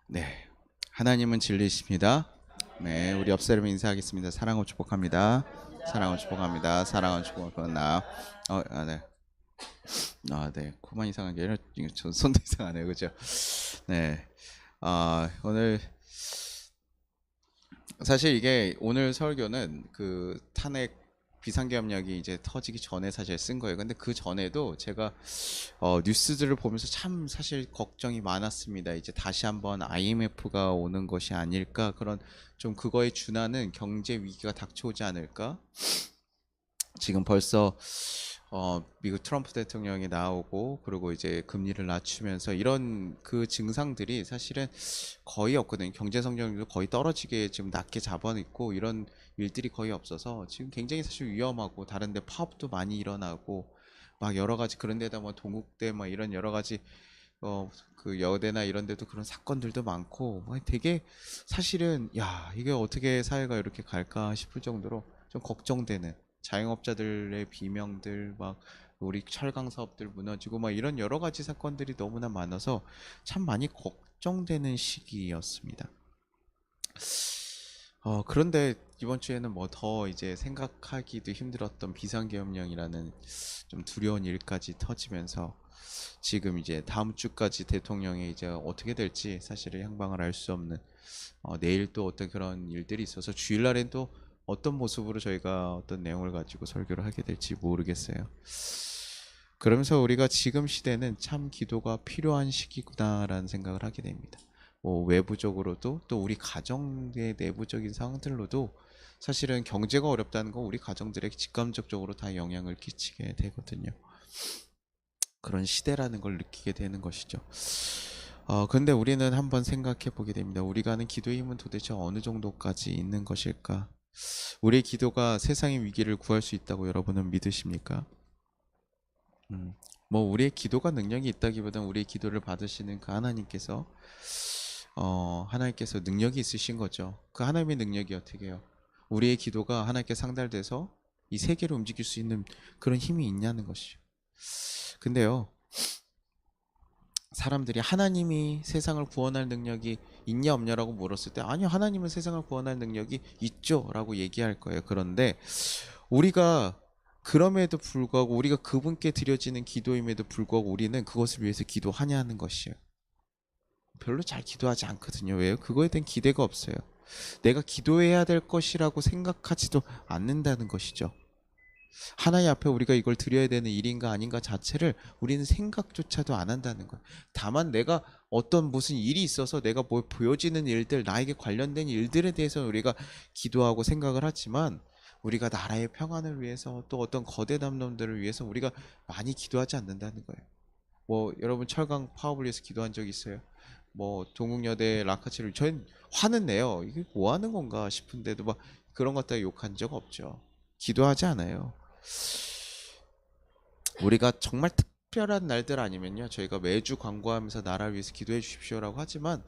네. 하나님은 진리이십니다. 네, 우리 옆 사람 인사하겠습니다. 사랑을 축복합니다. 사랑을 축복합니다. 사랑을 축복합니다. 네. 네. 코만 이상한 게 아니라 저 손도 이상하네요. 그죠? 네. 오늘 사실 이게 오늘 설교는 그 탄핵 비상계엄령이 이제 터지기 전에 사실 쓴 거예요. 근데 그 전에도 제가 뉴스들을 보면서 참 사실 걱정이 많았습니다. 이제 다시 한번 IMF가 오는 것이 아닐까, 그런 좀 그거에 준하는 경제 위기가 닥쳐오지 않을까. 지금 벌써 미국 트럼프 대통령이 나오고, 그리고 이제 금리를 낮추면서 이런 그 증상들이 사실은 거의 없거든요. 경제 성장률도 거의 떨어지게 지금 낮게 잡아놓고 이런 일들이 거의 없어서 지금 굉장히 사실 위험하고, 다른데 파업도 많이 일어나고 막 여러 가지, 그런 데다 뭐 동국대 막 이런 여러 가지 그 여대나 이런 데도 그런 사건들도 많고, 막 되게 사실은 야, 이게 어떻게 사회가 이렇게 갈까 싶을 정도로 좀 걱정되는, 자영업자들의 비명들, 막 우리 철강 사업들 무너지고 막 이런 여러 가지 사건들이 너무나 많아서 참 많이 걱정되는 시기였습니다. 그런데 이번 주에는 뭐 더 이제 생각하기도 힘들었던 비상계엄령이라는 좀 두려운 일까지 터지면서 지금 이제 다음 주까지 대통령이 이제 어떻게 될지 사실은 향방을 알 수 없는, 내일 또 어떤 그런 일들이 있어서 주일날엔 또 어떤 모습으로 저희가 어떤 내용을 가지고 설교를 하게 될지 모르겠어요. 그러면서 우리가 지금 시대는 참 기도가 필요한 시기구나라는 생각을 하게 됩니다. 뭐 외부적으로도, 또 우리 가정의 내부적인 상황들로도 사실은 경제가 어렵다는 건 우리 가정들에게 직감적으로 다 영향을 끼치게 되거든요. 그런 시대라는 걸 느끼게 되는 것이죠. 근데 우리는 한번 생각해 보게 됩니다. 우리가 하는 기도의 힘은 도대체 어느 정도까지 있는 것일까? 우리의 기도가 세상의 위기를 구할 수 있다고 여러분은 믿으십니까? 뭐 우리의 기도가 능력이 있다기보다는 우리의 기도를 받으시는 그 하나님께서 하나님께서 능력이 있으신 거죠. 그 하나님의 능력이 어떻게 해요? 우리의 기도가 하나님께 상달돼서 이 세계를 움직일 수 있는 그런 힘이 있냐는 것이죠. 근데요, 사람들이 하나님이 세상을 구원할 능력이 있냐 없냐라고 물었을 때, 아니요, 하나님은 세상을 구원할 능력이 있죠 라고 얘기할 거예요. 그런데 우리가 그럼에도 불구하고, 우리가 그분께 드려지는 기도임에도 불구하고 우리는 그것을 위해서 기도하냐는 것이에요. 별로 잘 기도하지 않거든요. 왜요? 그거에 대한 기대가 없어요. 내가 기도해야 될 것이라고 생각하지도 않는다는 것이죠. 하나님 앞에 우리가 이걸 드려야 되는 일인가 아닌가 자체를 우리는 생각조차도 안 한다는 거예요. 다만 내가 어떤 무슨 일이 있어서 내가 뭐 보여지는 일들, 나에게 관련된 일들에 대해서 우리가 기도하고 생각을 하지만, 우리가 나라의 평안을 위해서, 또 어떤 거대 담론들을 위해서 우리가 많이 기도하지 않는다는 거예요. 뭐 여러분 철강 파업을 위해서 기도한 적 있어요? 뭐 동국여대 라카치를, 저는 화는 내요. 이게 뭐 하는 건가 싶은데도 막 그런 것들 욕한 적 없죠. 기도하지 않아요. 우리가 정말 특별한 날들 아니면요, 저희가 매주 광고하면서 나라를 위해서 기도해 주십시오라고 하지만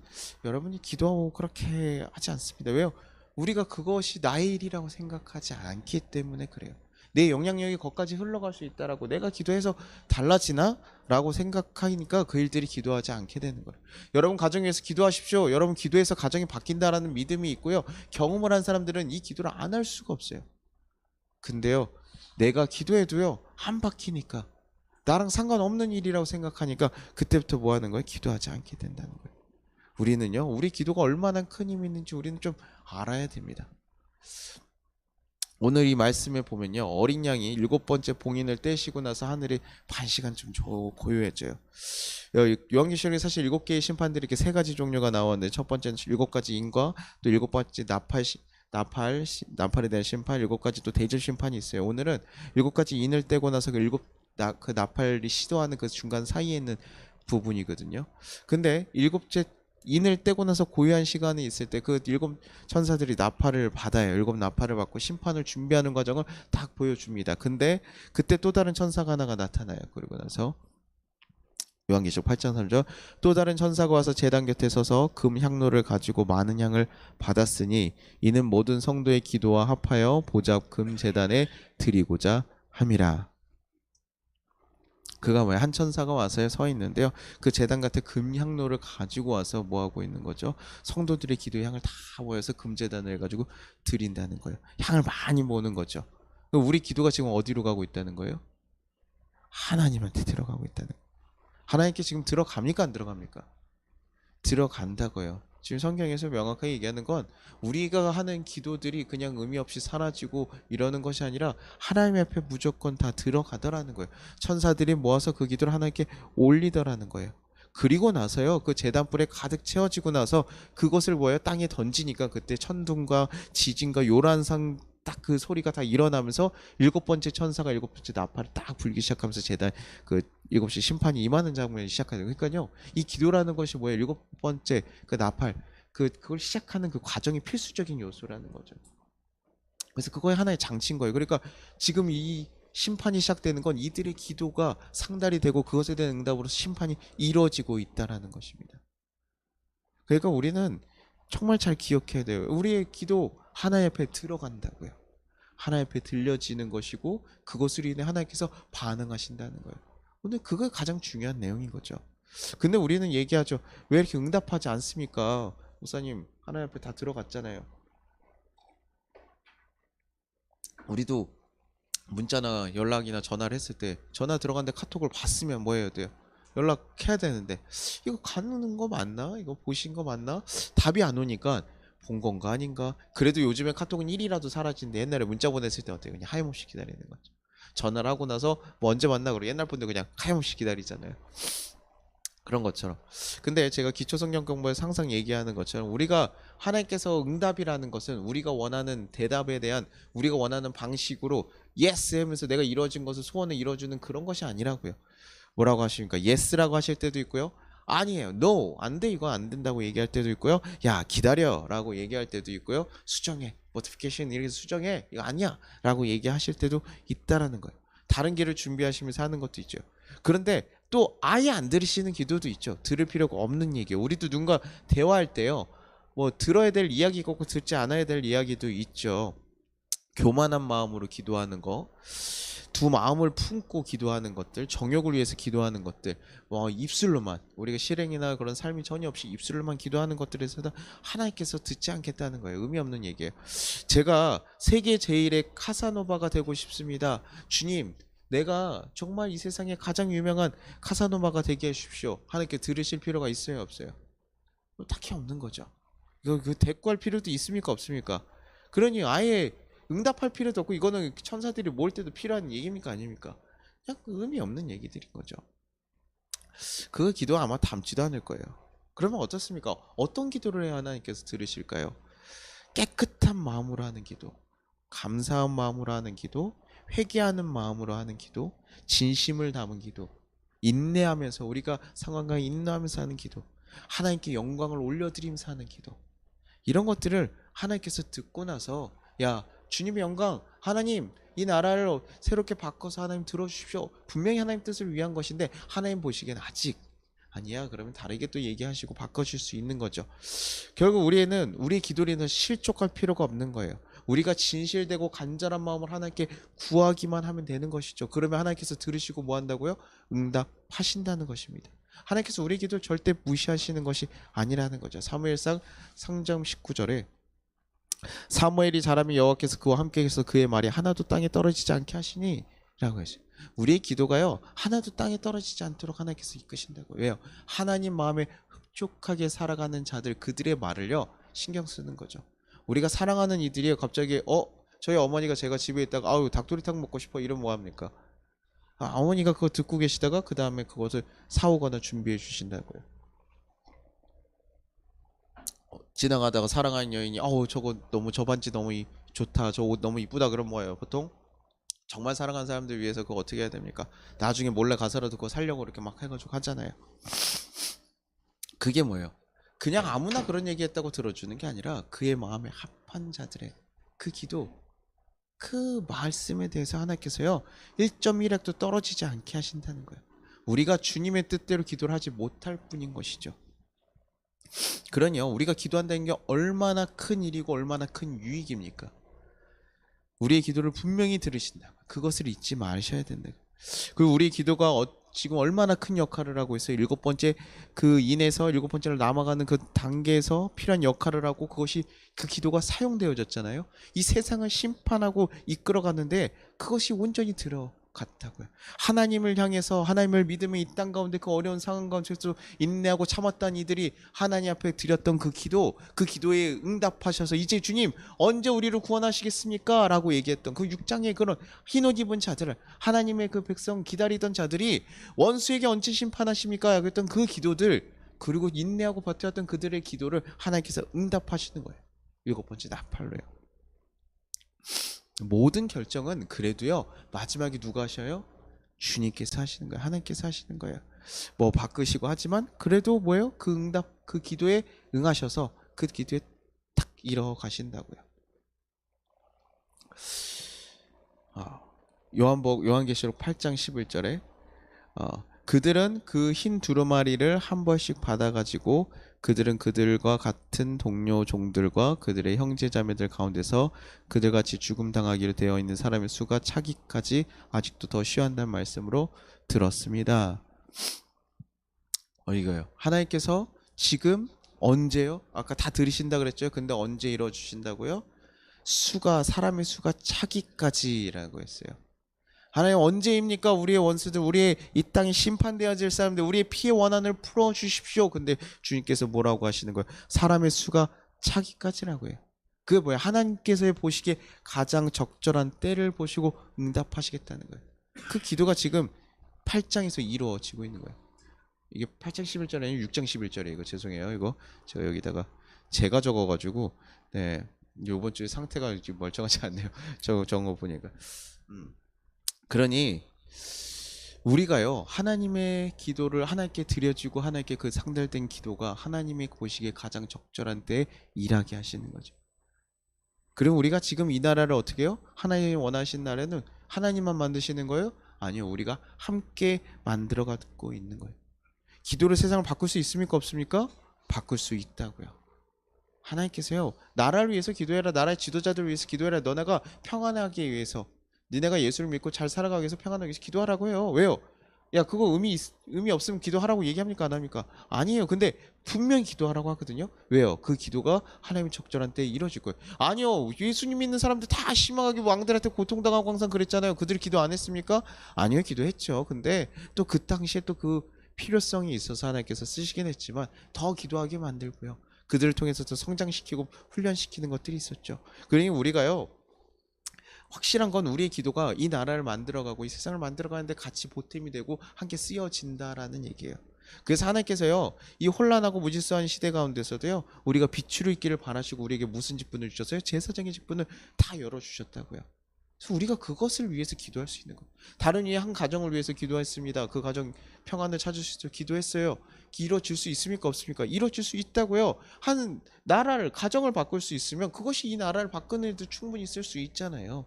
여러분이 기도하고 그렇게 하지 않습니다. 왜요? 우리가 그것이 나의 일이라고 생각하지 않기 때문에 그래요. 내 영향력이 거기까지 흘러갈 수 있다라고 내가 기도해서 달라지나? 라고 생각하니까 그 일들이 기도하지 않게 되는 거예요. 여러분 가정 위해서 기도하십시오. 여러분 기도해서 가정이 바뀐다라는 믿음이 있고요, 경험을 한 사람들은 이 기도를 안 할 수가 없어요. 근데요, 내가 기도해도요 안 바뀌니까, 나랑 상관없는 일이라고 생각하니까 그때부터 뭐 하는 거예요? 기도하지 않게 된다는 거예요. 우리는요, 우리 기도가 얼마나 큰 힘이 있는지 우리는 좀 알아야 됩니다. 오늘 이 말씀에 보면요, 어린 양이 7번째 봉인을 떼시고 나서 하늘이 반시간 좀 고요해져요. 요한계시록에 사실 7개의 심판들이 이렇게 3가지 종류가 나오는데, 첫 번째는 7가지 인과, 또 7번째 나팔에 대한 심판, 7가지 또 대질 심판이 있어요. 오늘은 7가지 인을 떼고 나서 그 나팔이 시도하는 그 중간 사이에 있는 부분이거든요. 근데 7째 인을 떼고 나서 고요한 시간이 있을 때 그 7천사들이 나팔을 받아요. 7나팔을 받고 심판을 준비하는 과정을 딱 보여줍니다. 근데 그때 또 다른 천사가 하나가 나타나요. 그리고 나서 요한계시록 8장 3절, 또 다른 천사가 와서 제단 곁에 서서 금 향로를 가지고 많은 향을 받았으니 이는 모든 성도의 기도와 합하여 보좌 금 제단에 드리고자 함이라. 그가 뭐야? 한 천사가 와서 서 있는데요. 그 제단 같은 금향로를 가지고 와서 뭐 하고 있는 거죠? 성도들의 기도의 향을 다 모여서 금제단을 해가지고 드린다는 거예요. 향을 많이 모으는 거죠. 우리 기도가 지금 어디로 가고 있다는 거예요? 하나님한테 들어가고 있다는 거예요. 하나님께 지금 들어갑니까? 안 들어갑니까? 들어간다고요. 지금 성경에서 명확하게 얘기하는 건 우리가 하는 기도들이 그냥 의미 없이 사라지고 이러는 것이 아니라 하나님 앞에 무조건 다 들어가더라는 거예요. 천사들이 모아서 그 기도를 하나님께 올리더라는 거예요. 그리고 나서요, 그 제단불에 가득 채워지고 나서 그것을 뭐예요? 땅에 던지니까 그때 천둥과 지진과 요란상 딱 그 소리가 다 일어나면서 일곱 번째 천사가 일곱 번째 나팔을 딱 불기 시작하면서 제단 그 일곱 시 심판이 임하는 장면이 시작하는 거예요. 그러니까요, 이 기도라는 것이 뭐예요? 일곱 번째 그 나팔 그걸 시작하는 그 과정이 필수적인 요소라는 거죠. 그래서 그거의 하나의 장치인 거예요. 그러니까 지금 이 심판이 시작되는 건 이들의 기도가 상달이 되고 그것에 대한 응답으로 심판이 이루어지고 있다라는 것입니다. 그러니까 우리는 정말 잘 기억해야 돼요. 우리의 기도 하나님 앞에 들어간다고요. 하나님 앞에 들려지는 것이고 그것으로 인해 하나님께서 반응하신다는 거예요. 근데 그게 가장 중요한 내용인 거죠. 근데 우리는 얘기하죠. 왜 이렇게 응답하지 않습니까? 목사님 하나님 앞에 다 들어갔잖아요. 우리도 문자나 연락이나 전화를 했을 때 전화 들어갔는데 카톡을 봤으면 뭐 해야 돼요? 연락해야 되는데 이거 가는 거 맞나? 이거 보신 거 맞나? 답이 안 오니까 본 건가 아닌가? 그래도 요즘에 카톡은 1이라도 사라지는데 옛날에 문자 보냈을 때 어때요? 그냥 하염없이 기다리는 거죠. 전화를 하고 나서 뭐 언제 만나 그러고 옛날 분들 그냥 하염없이 기다리잖아요. 그런 것처럼. 근데 제가 기초성경 공부에서 항상 얘기하는 것처럼 우리가 하나님께서 응답이라는 것은 우리가 원하는 대답에 대한 우리가 원하는 방식으로 예스 하면서 내가 이루어진 것을 소원을 이루어주는 그런 것이 아니라고요. 뭐라고 하십니까? 예스라고 하실 때도 있고요. 아니에요. No. 안 돼. 이거 안 된다고 얘기할 때도 있고요. 야, 기다려. 라고 얘기할 때도 있고요. 수정해. 노티피케이션 이렇게 수정해. 이거 아니야. 라고 얘기하실 때도 있다라는 거예요. 다른 길을 준비하시면서 하는 것도 있죠. 그런데 또 아예 안 들으시는 기도도 있죠. 들을 필요가 없는 얘기예요. 우리도 누군가 대화할 때요. 뭐 들어야 될 이야기가 있고 듣지 않아야 될 이야기도 있죠. 교만한 마음으로 기도하는 거, 두 마음을 품고 기도하는 것들, 정욕을 위해서 기도하는 것들, 입술로만 우리가 실행이나 그런 삶이 전혀 없이 입술로만 기도하는 것들에서도 하나님께서 듣지 않겠다는 거예요. 의미 없는 얘기예요. 제가 세계 제일의 카사노바가 되고 싶습니다. 주님, 내가 정말 이 세상에 가장 유명한 카사노바가 되게 해주십시오. 하나님께 들으실 필요가 있어요, 없어요? 딱히 없는 거죠. 이거 그 대꾸할 필요도 있습니까, 없습니까? 그러니 아예 응답할 필요도 없고 이거는 천사들이 모을 때도 필요한 얘기입니까, 아닙니까? 그냥 의미 없는 얘기들인 거죠. 그 기도 아마 담지도 않을 거예요. 그러면 어떻습니까? 어떤 기도를 해야 하나님께서 들으실까요? 깨끗한 마음으로 하는 기도, 감사한 마음으로 하는 기도, 회개하는 마음으로 하는 기도, 진심을 담은 기도, 인내하면서 우리가 상황과 인내하면서 하는 기도, 하나님께 영광을 올려드리면서 하는 기도, 이런 것들을 하나님께서 듣고 나서 야, 주님의 영광, 하나님 이 나라를 새롭게 바꿔서 하나님 들어주십시오. 분명히 하나님 뜻을 위한 것인데 하나님 보시기엔 아직 아니야. 그러면 다르게 또 얘기하시고 바꿔줄 수 있는 거죠. 결국 우리는 우리의 기도리는 실족할 필요가 없는 거예요. 우리가 진실되고 간절한 마음을 하나님께 구하기만 하면 되는 것이죠. 그러면 하나님께서 들으시고 뭐 한다고요? 응답하신다는 것입니다. 하나님께서 우리 기도를 절대 무시하시는 것이 아니라는 거죠. 사무엘상 3장 19절에 사무엘이 자라면 여호와께서 그와 함께 해서 그의 말이 하나도 땅에 떨어지지 않게 하시니 라고 했어요. 우리의 기도가요 하나도 땅에 떨어지지 않도록 하나님께서 이끄신다고. 왜요? 하나님 마음에 흡족하게 살아가는 자들 그들의 말을요 신경 쓰는 거죠. 우리가 사랑하는 이들이 갑자기 저희 어머니가 제가 집에 있다가 아우 닭도리탕 먹고 싶어 이러면 뭐합니까? 어머니가 그거 듣고 계시다가 그 다음에 그것을 사오거나 준비해 주신다고요. 지나가다가 사랑하는 여인이 저거 너무 저 반지 너무 좋다 저 옷 너무 이쁘다 그러면 뭐예요? 보통 정말 사랑하는 사람들 위해서 그거 어떻게 해야 됩니까? 나중에 몰래 가서라도 그거 살려고 이렇게 막 해가지고 하잖아요. 그게 뭐예요? 그냥 아무나 그런 얘기했다고 들어주는 게 아니라 그의 마음에 합한 자들의 그 기도, 그 말씀에 대해서 하나님께서요 1.1핵도 떨어지지 않게 하신다는 거예요. 우리가 주님의 뜻대로 기도를 하지 못할 뿐인 것이죠. 그러니요 우리가 기도한다는 게 얼마나 큰 일이고 얼마나 큰 유익입니까? 우리의 기도를 분명히 들으신다. 그것을 잊지 마셔야 된다. 그리고 우리의 기도가 지금 얼마나 큰 역할을 하고 있어요. 일곱 번째 그 인에서 일곱 번째로 남아가는 그 단계에서 필요한 역할을 하고 그것이 그 기도가 사용되어졌잖아요. 이 세상을 심판하고 이끌어갔는데 그것이 온전히 들어갔다고요. 하나님을 향해서 하나님을 믿으며 이 땅 가운데 그 어려운 상황 가운데서 인내하고 참았던 이들이 하나님 앞에 드렸던 그 기도, 그 기도에 응답하셔서 이제 주님 언제 우리를 구원하시겠습니까? 라고 얘기했던 그 6장의 그런 흰옷 입은 자들을 하나님의 그 백성 기다리던 자들이 원수에게 언제 심판하십니까? 그랬던 그 기도들 그리고 인내하고 버텼던 그들의 기도를 하나님께서 응답하시는 거예요. 일곱 번째 나팔로요. 모든 결정은 그래도요 마지막에 누가 하셔요? 주님께서 하시는 거예요. 하나님께서 하시는 거예요. 뭐 바꾸시고 하지만 그래도 뭐예요? 그 응답 그 기도에 응하셔서 그 기도에 탁 이뤄 가신다고요. 요한계시록 8장 11절에 그들은 그 흰 두루마리를 한 벌씩 받아가지고 그들은 그들과 같은 동료 종들과 그들의 형제자매들 가운데서 그들같이 죽음 당하기로 되어 있는 사람의 수가 차기까지 아직도 더 쉬한다는 말씀으로 들었습니다. 이거요. 하나님께서 지금 언제요? 아까 다 들으신다 그랬죠. 근데 언제 이루어 주신다고요? 사람의 수가 차기까지라고 했어요. 하나님 언제입니까? 우리의 원수들, 우리의 이 땅에 심판되어질 사람들, 우리의 피해 원한을 풀어주십시오. 근데 주님께서 뭐라고 하시는 거예요? 사람의 수가 차기까지라고 해요. 그게 뭐야? 하나님께서 보시기에 가장 적절한 때를 보시고 응답하시겠다는 거예요. 그 기도가 지금 8장에서 이루어지고 있는 거예요. 이게 8장 11절이 아니고 6장 11절이에요. 이거 죄송해요. 이거 제가 여기다가 제가 적어가지고 네 이번 주에 상태가 멀쩡하지 않네요. 적은 거 보니까. 그러니 우리가요 하나님의 기도를 하나님께 드려지고 하나님께 그 상달된 기도가 하나님의 보시기에 가장 적절한 때에 일하게 하시는 거죠. 그럼 우리가 지금 이 나라를 어떻게 해요? 하나님이 원하신 나라는 하나님만 만드시는 거예요? 아니요, 우리가 함께 만들어가고 있는 거예요. 기도로 세상을 바꿀 수 있습니까? 없습니까? 바꿀 수 있다고요. 하나님께서요 나라를 위해서 기도해라, 나라의 지도자들을 위해서 기도해라, 너네가 평안하기 위해서, 니네가 예수를 믿고 잘 살아가기 위해서 평안하기 위해서 기도하라고 해요. 왜요? 야 그거 의미 없으면 기도하라고 얘기합니까? 안 합니까? 아니에요. 근데 분명히 기도하라고 하거든요. 왜요? 그 기도가 하나님의 적절한 때에 이루어질 거예요. 아니요, 예수님 믿는 사람들 다 심하게 왕들한테 고통당하고 항상 그랬잖아요. 그들이 기도 안 했습니까? 아니요, 기도했죠. 근데 또 그 당시에 또 그 필요성이 있어서 하나님께서 쓰시긴 했지만 더 기도하게 만들고요, 그들을 통해서 더 성장시키고 훈련시키는 것들이 있었죠. 그러니 우리가요 확실한 건 우리의 기도가 이 나라를 만들어가고 이 세상을 만들어가는데 같이 보탬이 되고 함께 쓰여진다라는 얘기예요. 그래서 하나님께서요 이 혼란하고 무질서한 시대 가운데서도요 우리가 빛으로 있기를 바라시고 우리에게 무슨 직분을 주셨어요? 제사장의 직분을 다 열어주셨다고요. 그래서 우리가 그것을 위해서 기도할 수 있는 거예요. 다른 이의 한 가정을 위해서 기도했습니다. 그 가정 평안을 찾을 수 있도록 기도했어요. 이루어질 수 있습니까? 없습니까? 이루어질 수 있다고요. 한 나라를 가정을 바꿀 수 있으면 그것이 이 나라를 바꾸는 일도 충분히 있을 수 있잖아요.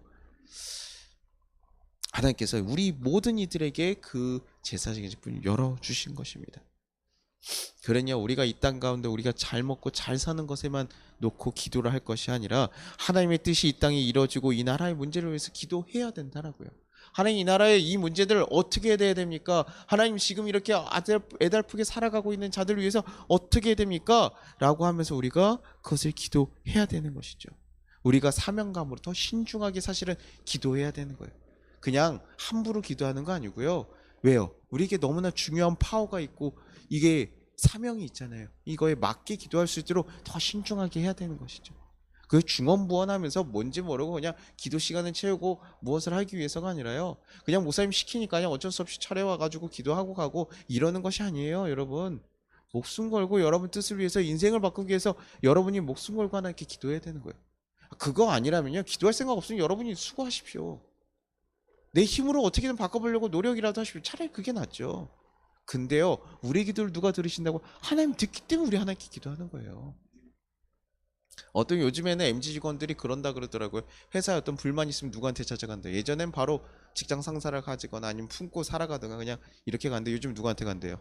하나님께서 우리 모든 이들에게 그 제사장의 직분을 열어주신 것입니다. 그러냐 우리가 이 땅 가운데 우리가 잘 먹고 잘 사는 것에만 놓고 기도를 할 것이 아니라 하나님의 뜻이 이 땅에 이루어지고 이 나라의 문제를 위해서 기도해야 된다라고요. 하나님 이 나라의 이 문제들을 어떻게 해야 됩니까? 하나님 지금 이렇게 애달프게 살아가고 있는 자들을 위해서 어떻게 해야 됩니까? 라고 하면서 우리가 그것을 기도해야 되는 것이죠. 우리가 사명감으로 더 신중하게 사실은 기도해야 되는 거예요. 그냥 함부로 기도하는 거 아니고요. 왜요? 우리에게 너무나 중요한 파워가 있고 이게 사명이 있잖아요. 이거에 맞게 기도할 수 있도록 더 신중하게 해야 되는 것이죠. 그 중언부언하면서 뭔지 모르고 그냥 기도 시간을 채우고 무엇을 하기 위해서가 아니라요. 그냥 목사님 시키니까 그냥 어쩔 수 없이 차려와가지고 기도하고 가고 이러는 것이 아니에요. 여러분 목숨 걸고 여러분 뜻을 위해서 인생을 바꾸기 위해서 여러분이 목숨 걸고 하나님께 기도해야 되는 거예요. 그거 아니라면요 기도할 생각 없으면 여러분이 수고하십시오. 내 힘으로 어떻게든 바꿔보려고 노력이라도 하십시오. 차라리 그게 낫죠. 근데요 우리 기도를 누가 들으신다고? 하나님 듣기 때문에 우리 하나님께 기도하는 거예요. 어떤 요즘에는 MZ 직원들이 그런다 그러더라고요. 회사에 어떤 불만 있으면 누구한테 찾아간다. 예전엔 바로 직장 상사를 가지거나 아니면 품고 살아가다가 그냥 이렇게 간대. 요즘 누구한테 간대요?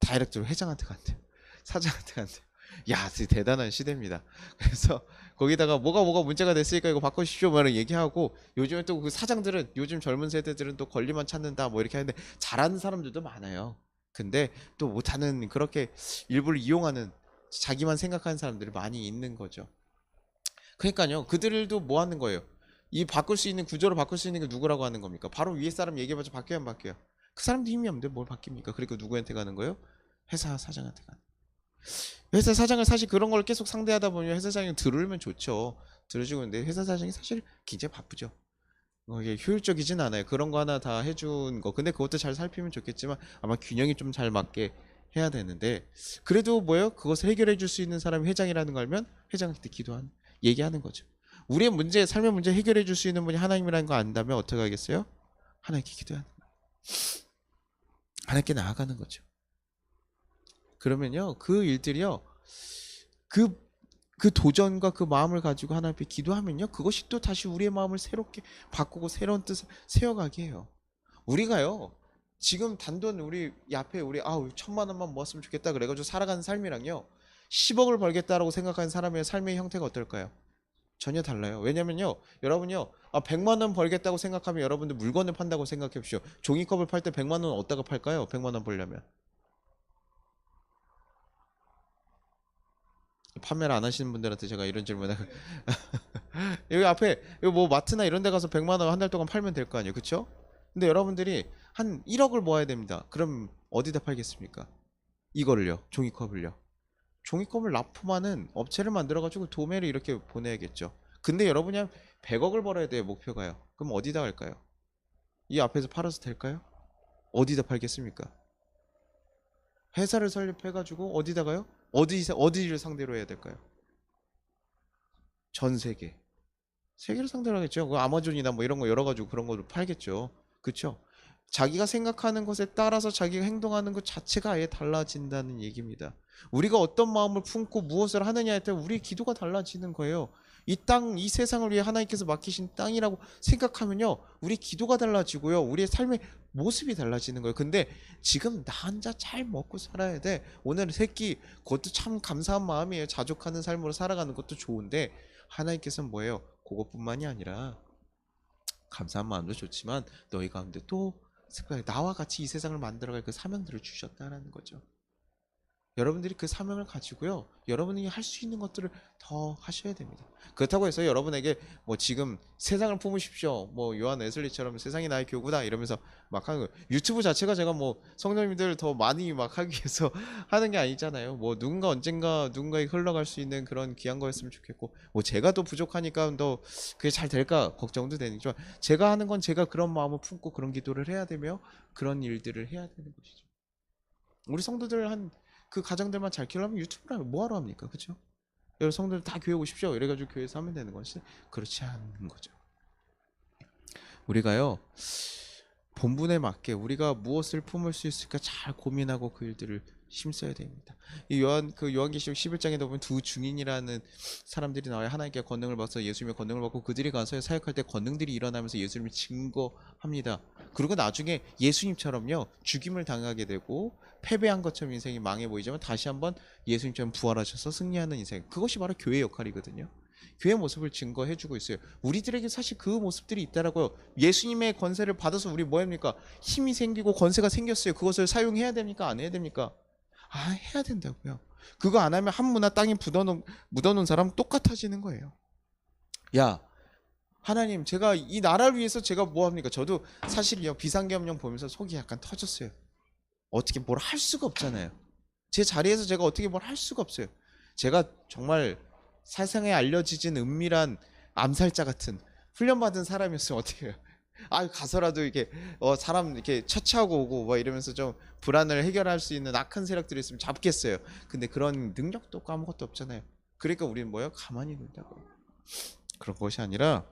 다이렉트로 회장한테 간대요. 사장한테 간대요. 야, 진짜 대단한 시대입니다. 그래서 거기다가 뭐가 문제가 됐으니까 이거 바꿔주십시오 뭐 이런 얘기하고, 요즘에 또 그 사장들은, 요즘 젊은 세대들은 또 권리만 찾는다 뭐 이렇게 하는데 잘하는 사람들도 많아요. 근데 또 못하는, 그렇게 일부를 이용하는, 자기만 생각하는 사람들이 많이 있는 거죠. 그러니까요, 그들도 뭐 하는 거예요? 이 바꿀 수 있는, 구조를 바꿀 수 있는 게 누구라고 하는 겁니까? 바로 위에 사람 얘기해봤자 바뀌어야 안 바뀌어요. 그 사람도 힘이 없는데 뭘 바뀝니까? 그리고 누구한테 가는 거예요? 회사 사장한테 가는 거예요. 회사 사장을, 사실 그런 걸 계속 상대하다 보면 회사 사장이 들으면 좋죠. 들어주고. 있는데 회사 사장이 사실 굉장히 바쁘죠. 이게 효율적이진 않아요. 그런 거 하나 다 해준 거. 근데 그것도 잘 살피면 좋겠지만 아마 균형이 좀 잘 맞게 해야 되는데, 그래도 뭐예요? 그것을 해결해 줄 수 있는 사람이 회장이라는 걸 알면 회장한테 기도하는, 얘기하는 거죠. 우리의 문제, 삶의 문제 해결해 줄 수 있는 분이 하나님이라는 거 안다면 어떻게 하겠어요? 하나님께 기도하는, 하나님께 나아가는 거죠. 그러면요, 그 일들이요, 그, 그 도전과 그 마음을 가지고 하나님 앞에 기도하면요, 그것이 또 다시 우리의 마음을 새롭게 바꾸고 새로운 뜻을 세워가게 해요. 우리가요, 지금 단돈 우리 이 앞에 우리 1,000만 원만 모았으면 좋겠다 그래가지고 살아가는 삶이랑요, 10억을 벌겠다라고 생각하는 사람의 삶의 형태가 어떨까요? 전혀 달라요. 왜냐면요, 여러분요, 100만 원 벌겠다고 생각하면 여러분들 물건을 판다고 생각해 보십시오. 종이컵을 팔 때 100만 원 어디다가 팔까요? 100만 원 벌려면. 판매를 안 하시는 분들한테 제가 이런 질문을 여기 앞에 여기 뭐 마트나 이런 데 가서 100만 원 한 달 동안 팔면 될 거 아니에요. 그쵸? 근데 여러분들이 한 1억을 모아야 됩니다. 그럼 어디다 팔겠습니까? 이거를요. 종이컵을요. 종이컵을 납품하는 업체를 만들어 가지고 도매를 이렇게 보내야겠죠. 근데 여러분이 한 100억을 벌어야 돼요. 목표가요. 그럼 어디다 갈까요? 이 앞에서 팔아서 될까요? 어디다 팔겠습니까? 회사를 설립해 가지고 어디다가요? 어디를 상대로 해야 될까요? 전 세계. 세계를 상대로 하겠죠. 그 아마존이나 뭐 이런 거 열어가지고 그런 거를 팔겠죠. 그쵸? 자기가 생각하는 것에 따라서 자기가 행동하는 것 자체가 아예 달라진다는 얘기입니다. 우리가 어떤 마음을 품고 무엇을 하느냐에 따라 우리의 기도가 달라지는 거예요. 이 땅, 이 세상을 위해 하나님께서 맡기신 땅이라고 생각하면요, 우리 기도가 달라지고요, 우리의 삶의 모습이 달라지는 거예요. 근데 지금 나 혼자 잘 먹고 살아야 돼. 오늘 새끼, 그것도 참 감사한 마음이에요. 자족하는 삶으로 살아가는 것도 좋은데, 하나님께서는 뭐예요? 그것뿐만이 아니라 감사한 마음도 좋지만 너희 가운데 또 나와 같이 이 세상을 만들어갈 그 사명들을 주셨다라는 거죠. 여러분들이 그 사명을 가지고요, 여러분이 할 수 있는 것들을 더 하셔야 됩니다. 그렇다고 해서 여러분에게 뭐 지금 세상을 품으십시오, 뭐 요한 웨슬리처럼 세상이 나의 교구다 이러면서 막 하는 거, 유튜브 자체가 제가 뭐 성도님들 더 많이 막 하기 위해서 하는 게 아니잖아요. 뭐 누군가 언젠가 누군가에게 흘러갈 수 있는 그런 귀한 거였으면 좋겠고, 뭐 제가 또 부족하니까 더 그게 잘 될까 걱정도 되지만, 제가 하는 건 제가 그런 마음을 품고 그런 기도를 해야 되며 그런 일들을 해야 되는 것이죠. 우리 성도들 한 그 가정들만 잘 키우려면 유튜브를 뭐하러 합니까? 그렇죠? 여러 성도들 다 교회 오십시오 이래가지고 교회에서 하면 되는 것이, 그렇지 않은 거죠. 우리가요, 본분에 맞게 우리가 무엇을 품을 수 있을까 잘 고민하고 그 일들을 힘써야 됩니다. 이 요한계시록 11장에도 보면 두 증인이라는 사람들이 나와요. 하나님께 권능을 받아서 예수님의 권능을 받고 그들이 가서 사역할 때 권능들이 일어나면서 예수님을 증거합니다. 그리고 나중에 예수님처럼요, 죽임을 당하게 되고 패배한 것처럼 인생이 망해 보이지만 다시 한번 예수님처럼 부활하셔서 승리하는 인생, 그것이 바로 교회의 역할이거든요. 교회 모습을 증거해주고 있어요. 우리들에게 사실 그 모습들이 있다라고요. 예수님의 권세를 받아서 우리 뭐 합니까? 힘이 생기고 권세가 생겼어요. 그것을 사용해야 됩니까? 안 해야 됩니까? 해야 된다고요. 그거 안 하면 한 문화 땅에 묻어놓은 사람 똑같아지는 거예요. 야, 하나님, 제가 이 나라를 위해서 제가 뭐 합니까? 저도 사실요, 비상계엄령 보면서 속이 약간 터졌어요. 어떻게 뭘 할 수가 없잖아요. 제 자리에서 제가 어떻게 뭘 할 수가 없어요. 제가 정말 세상에 알려지진 은밀한 암살자 같은 훈련받은 사람이었으면 어떻게 해요? 가서라도 이렇게 사람 이렇게 처치하고 오고 뭐 이러면서 좀 불안을 해결할 수 있는 악한 세력들이 있으면 잡겠어요. 근데 그런 능력도 없고 아무것도 없잖아요. 그러니까 우리는 뭐예요? 가만히 있는다고. 그런 것이 아니라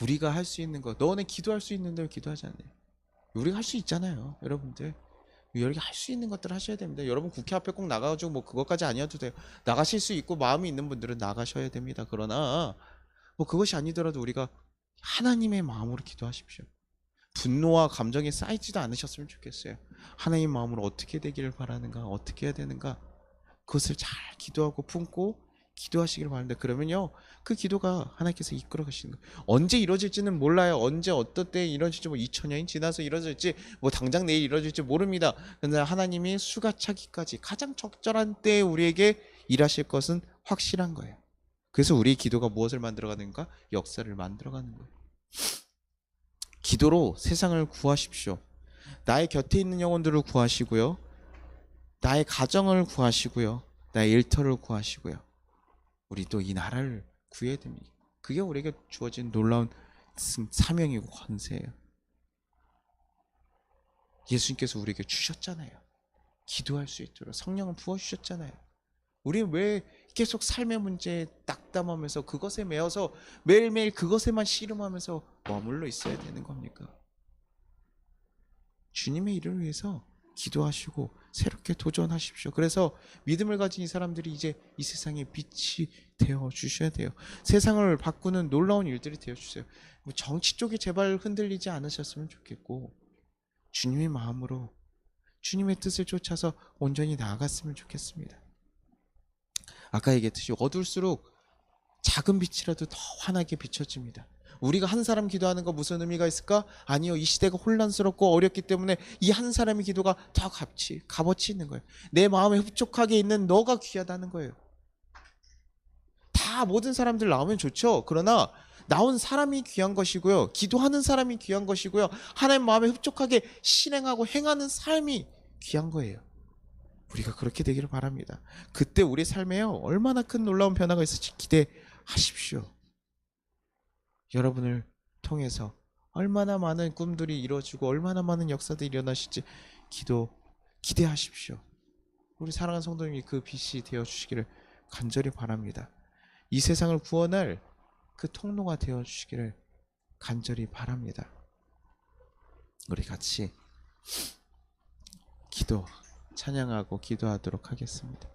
우리가 할 수 있는 거, 너네 기도할 수 있는데 왜 기도하지 않아요? 우리가 할 수 있잖아요, 여러분들. 여기 할 수 있는 것들 하셔야 됩니다. 여러분 국회 앞에 꼭 나가가지고 뭐 그것까지 아니어도 돼요. 나가실 수 있고 마음이 있는 분들은 나가셔야 됩니다. 그러나 뭐 그것이 아니더라도 우리가 하나님의 마음으로 기도하십시오. 분노와 감정에 쌓이지도 않으셨으면 좋겠어요. 하나님 마음으로 어떻게 되기를 바라는가, 어떻게 해야 되는가, 그것을 잘 기도하고 품고 기도하시길 바랍니다. 그러면요, 그 기도가 하나님께서 이끌어 가시는 거예요. 언제 이루어질지는 몰라요. 언제 어떤 때에 이루어질지, 뭐 2000년이 지나서 이루어질지, 뭐 당장 내일 이루어질지 모릅니다. 그런데 하나님이 수가 차기까지 가장 적절한 때에 우리에게 일하실 것은 확실한 거예요. 그래서 우리의 기도가 무엇을 만들어가는가? 역사를 만들어가는 거예요. 기도로 세상을 구하십시오. 나의 곁에 있는 영혼들을 구하시고요, 나의 가정을 구하시고요, 나의 일터를 구하시고요, 우리 또 이 나라를 구해야 됩니다. 그게 우리에게 주어진 놀라운 사명이고 권세예요. 예수님께서 우리에게 주셨잖아요. 기도할 수 있도록 성령을 부어주셨잖아요. 우리 왜 계속 삶의 문제에 낙담하면서 그것에 매여서 매일매일 그것에만 씨름하면서 머물러 있어야 되는 겁니까? 주님의 일을 위해서 기도하시고 새롭게 도전하십시오. 그래서 믿음을 가진 이 사람들이 이제 이 세상의 빛이 되어 주셔야 돼요. 세상을 바꾸는 놀라운 일들이 되어 주세요. 정치 쪽이 제발 흔들리지 않으셨으면 좋겠고, 주님의 마음으로 주님의 뜻을 쫓아서 온전히 나아갔으면 좋겠습니다. 아까 얘기했듯이 어두울수록 작은 빛이라도 더 환하게 비춰집니다. 우리가 한 사람 기도하는 거 무슨 의미가 있을까? 아니요, 이 시대가 혼란스럽고 어렵기 때문에 이 한 사람의 기도가 더 값어치 있는 거예요. 내 마음에 흡족하게 있는 너가 귀하다는 거예요. 다 모든 사람들 나오면 좋죠. 그러나 나온 사람이 귀한 것이고요, 기도하는 사람이 귀한 것이고요, 하나님 마음에 흡족하게 실행하고 행하는 삶이 귀한 거예요. 우리가 그렇게 되기를 바랍니다. 그때 우리 삶에요, 얼마나 큰 놀라운 변화가 있을지 기대하십시오. 여러분을 통해서 얼마나 많은 꿈들이 이루어지고 얼마나 많은 역사들이 일어나실지 기대하십시오. 우리 사랑하는 성도님이 그 빛이 되어주시기를 간절히 바랍니다. 이 세상을 구원할 그 통로가 되어주시기를 간절히 바랍니다. 우리 같이 찬양하고 기도하도록 하겠습니다.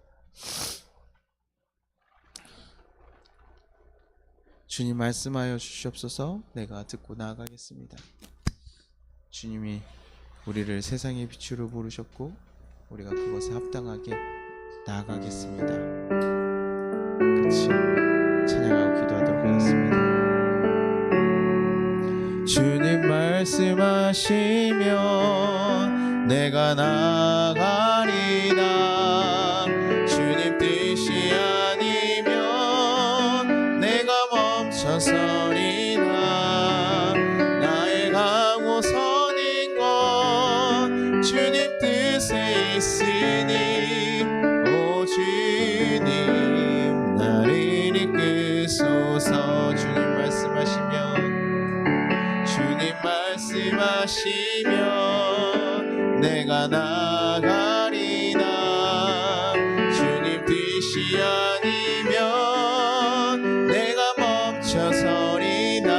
주님, 말씀하여 주시옵소서. 내가 듣고 나아가겠습니다. 주님이 우리를 세상의 빛으로 부르셨고 우리가 그것에 합당하게 나아가겠습니다. 같이 찬양하고 기도하도록 하겠습니다. 주님 말씀하시면 내가 나아가리라. 주님 뜻이 아니면 내가 멈춰서리라. 나의 가고 서는 건 주님 뜻에 있으니 오 주님 나를 이끄소서. 주님 말씀하시면 내가 나아가리라. 주님 뜻이 아니면 내가 멈춰서리라.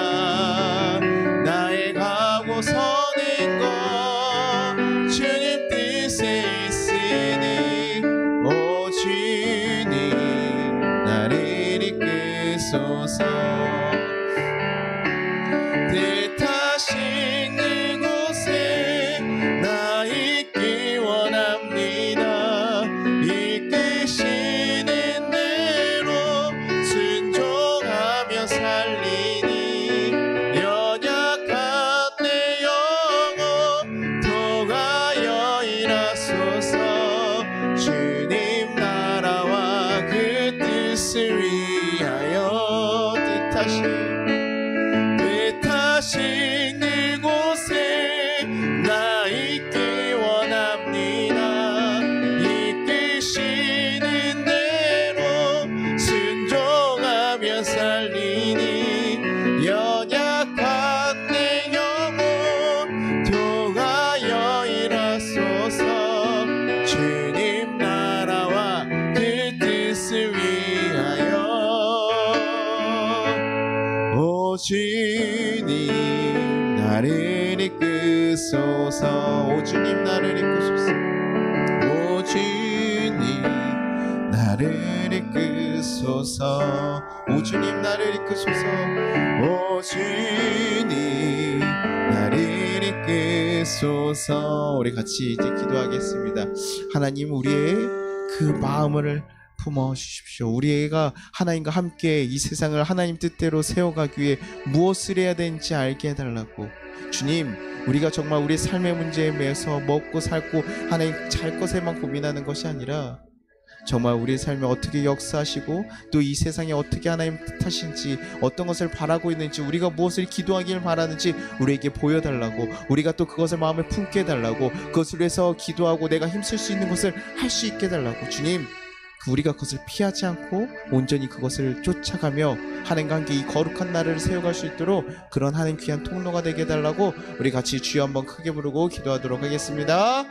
나의 가고 서는 건 주님 뜻에 있으니 오 주님 나를 이끄소서. 뜻하신 그곳에 나 있기 원합니다. 이끄시는 대로 순종하며 살리니 연약한 내 영혼 도가여 일하소서. 주님 나라와 그 뜻을 위하여 뜻하신 그곳에 나 있기 원합니다. 이끄시는 대로 순종하며 살리니 연약한 내 영혼 도가여 일하소서. 주님 나라와 그 뜻을 위하여 오 주님 나를 이끄소서. 오 주님 나를 이끄소서. 오 주님 나를 이끄소서. 오 주님 나를 이끄소서. 오 주님 나를 이끄소서. 우리 같이 이제 기도하겠습니다. 하나님, 우리의 그 마음을 품어 주십시오. 우리가 하나님과 함께 이 세상을 하나님 뜻대로 세워가기 위해 무엇을 해야 되는지 알게 해달라고. 주님, 우리가 정말 우리 삶의 문제에 매여서 먹고 살고 하나님 잘 것에만 고민하는 것이 아니라 정말 우리의 삶에 어떻게 역사하시고 또 이 세상에 어떻게 하나님 뜻하신지, 어떤 것을 바라고 있는지, 우리가 무엇을 기도하길 바라는지 우리에게 보여달라고, 우리가 또 그것을 마음에 품게 해달라고, 그것을 위해서 기도하고 내가 힘쓸 수 있는 것을 할 수 있게 해달라고. 주님, 우리가 그것을 피하지 않고 온전히 그것을 쫓아가며 하나님과 함께 이 거룩한 나라를 세워갈 수 있도록 그런 하나님 귀한 통로가 되게 해달라고 우리 같이 주여 한번 크게 부르고 기도하도록 하겠습니다.